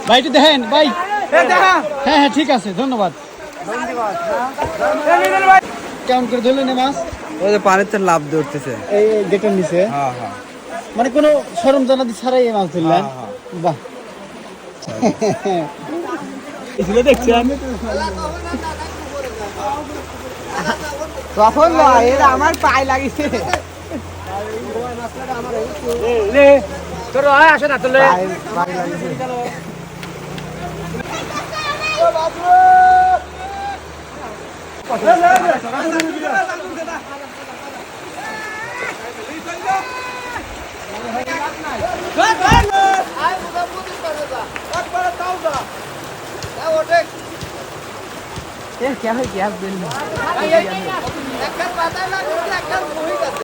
ভাই একটু দেখেন ভাই। হ্যাঁ হ্যাঁ ঠিক আছে, ধন্যবাদ। কেমন করে ধরলেন এই মাছ? ওই যে পানিতে লাভ ধরতেছে। এই গেটের নিচে? হ্যাঁ হ্যাঁ মানে কোনো সরম জানাতি ছাড়াই এই মাছ ধরলেন? বাহ। এগুলো দেখছেন? তখন এটা আমার পায়ে লাগিছে। তোর আসে না তোলে। পায়ে লাগিছে। क्या है क्या